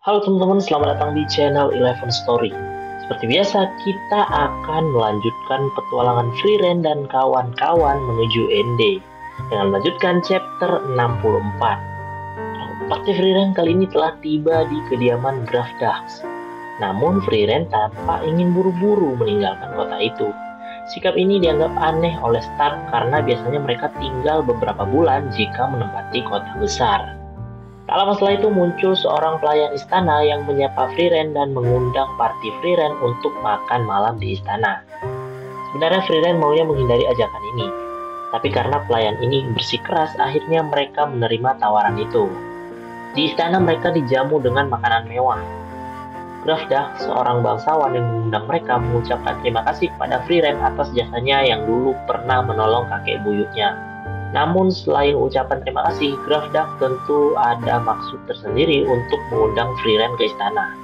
Halo teman-teman, selamat datang di channel Eleven Story. Seperti biasa, kita akan melanjutkan petualangan Frieren dan kawan-kawan menuju Ende dengan melanjutkan chapter 64. Party Frieren kali ini telah tiba di kediaman Graf Dax. Namun Frieren tampak ingin buru-buru meninggalkan kota itu. Sikap ini dianggap aneh oleh Stark karena biasanya mereka tinggal beberapa bulan jika menempati kota besar. Tak lama setelah itu muncul seorang pelayan istana yang menyapa Frieren dan mengundang party Frieren untuk makan malam di istana. Sebenarnya Frieren maunya menghindari ajakan ini, tapi karena pelayan ini bersikeras, akhirnya mereka menerima tawaran itu. Di istana mereka dijamu dengan makanan mewah. Graf Dax, seorang bangsawan yang mengundang mereka, mengucapkan terima kasih kepada Frieren atas jasanya yang dulu pernah menolong kakek buyutnya. Namun selain ucapan terima kasih, Graf Dax tentu ada maksud tersendiri untuk mengundang Frieren ke istana.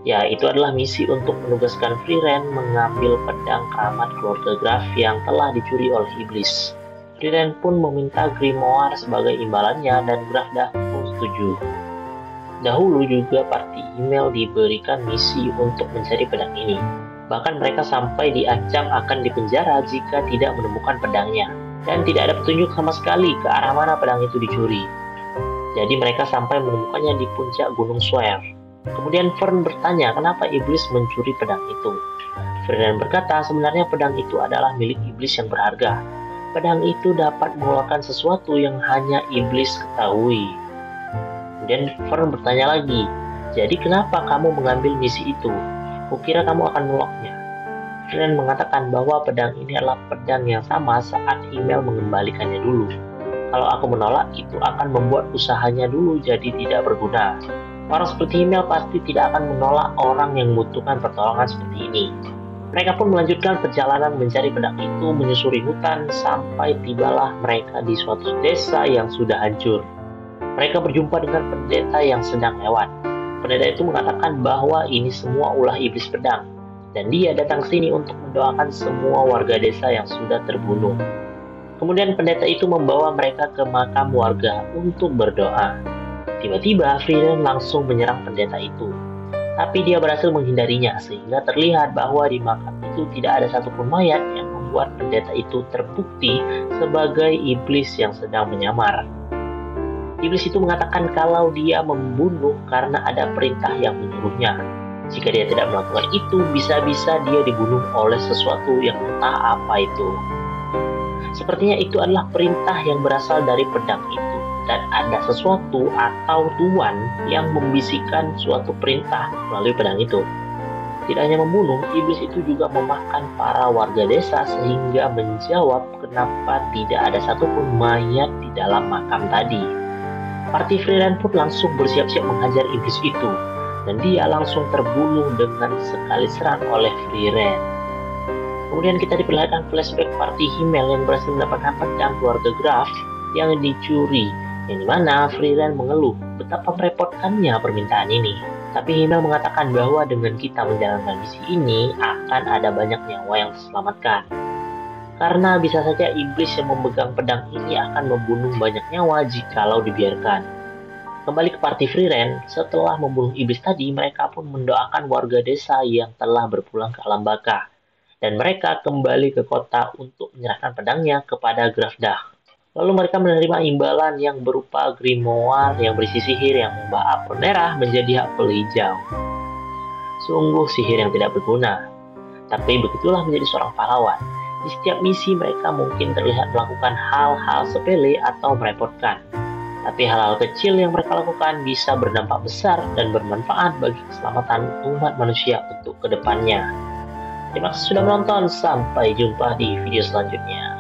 Ya, itu adalah misi untuk menugaskan Frieren mengambil pedang keramat keluarga Graf yang telah dicuri oleh iblis. Frieren pun meminta grimoire sebagai imbalannya dan Graf Dax pun setuju. Dahulu juga party email diberikan misi untuk mencari pedang ini. Bahkan mereka sampai diancam akan dipenjara jika tidak menemukan pedangnya. Dan tidak ada petunjuk sama sekali ke arah mana pedang itu dicuri. Jadi mereka sampai menemukannya di puncak Gunung Swear. Kemudian Fern bertanya kenapa iblis mencuri pedang itu. Frieren berkata sebenarnya pedang itu adalah milik iblis yang berharga. Pedang itu dapat mengeluarkan sesuatu yang hanya iblis ketahui. Kemudian Fern bertanya lagi, jadi kenapa kamu mengambil misi itu? Kukira kamu akan menolaknya. Frieren mengatakan bahwa pedang ini adalah pedang yang sama saat email mengembalikannya dulu. Kalau aku menolak, itu akan membuat usahanya dulu jadi tidak berguna. Orang seperti email pasti tidak akan menolak orang yang membutuhkan pertolongan seperti ini. Mereka pun melanjutkan perjalanan mencari pedang itu menyusuri hutan sampai tibalah mereka di suatu desa yang sudah hancur. Mereka berjumpa dengan pendeta yang sedang lewat. Pendeta itu mengatakan bahwa ini semua ulah iblis pedang. Dan dia datang ke sini untuk mendoakan semua warga desa yang sudah terbunuh. Kemudian pendeta itu membawa mereka ke makam warga untuk berdoa. Tiba-tiba Frieren langsung menyerang pendeta itu. Tapi dia berhasil menghindarinya sehingga terlihat bahwa di makam itu tidak ada satupun mayat yang membuat pendeta itu terbukti sebagai iblis yang sedang menyamar. Iblis itu mengatakan kalau dia membunuh karena ada perintah yang menyuruhnya. Jika dia tidak melakukan itu, bisa-bisa dia dibunuh oleh sesuatu yang entah apa itu. Sepertinya itu adalah perintah yang berasal dari pedang itu, dan ada sesuatu atau tuan yang membisikkan suatu perintah melalui pedang itu. Tidak hanya membunuh, iblis itu juga memakan para warga desa sehingga menjawab kenapa tidak ada satupun mayat di dalam makam tadi. Party Frieren pun langsung bersiap-siap menghajar iblis itu. Dan dia langsung terbunuh dengan sekali serang oleh Frieren. Kemudian kita diperlihatkan flashback party Himmel yang berhasil mendapatkan pedang keluarga Graf yang dicuri, yang dimana Frieren mengeluh betapa merepotkannya permintaan ini. Tapi Himmel mengatakan bahwa dengan kita menjalankan misi ini akan ada banyak nyawa yang terselamatkan. Karena bisa saja iblis yang memegang pedang ini akan membunuh banyak nyawa jikalau dibiarkan. Kembali ke party Frieren, setelah membunuh iblis tadi, mereka pun mendoakan warga desa yang telah berpulang ke alam baka. Dan mereka kembali ke kota untuk menyerahkan pedangnya kepada Graf Dax. Lalu mereka menerima imbalan yang berupa grimoire yang berisi sihir yang mengubah apel merah menjadi apel hijau. Sungguh sihir yang tidak berguna. Tapi begitulah menjadi seorang pahlawan. Di setiap misi mereka mungkin terlihat melakukan hal-hal sepele atau merepotkan. Tapi hal-hal kecil yang mereka lakukan bisa berdampak besar dan bermanfaat bagi keselamatan umat manusia untuk kedepannya. Terima kasih sudah menonton, sampai jumpa di video selanjutnya.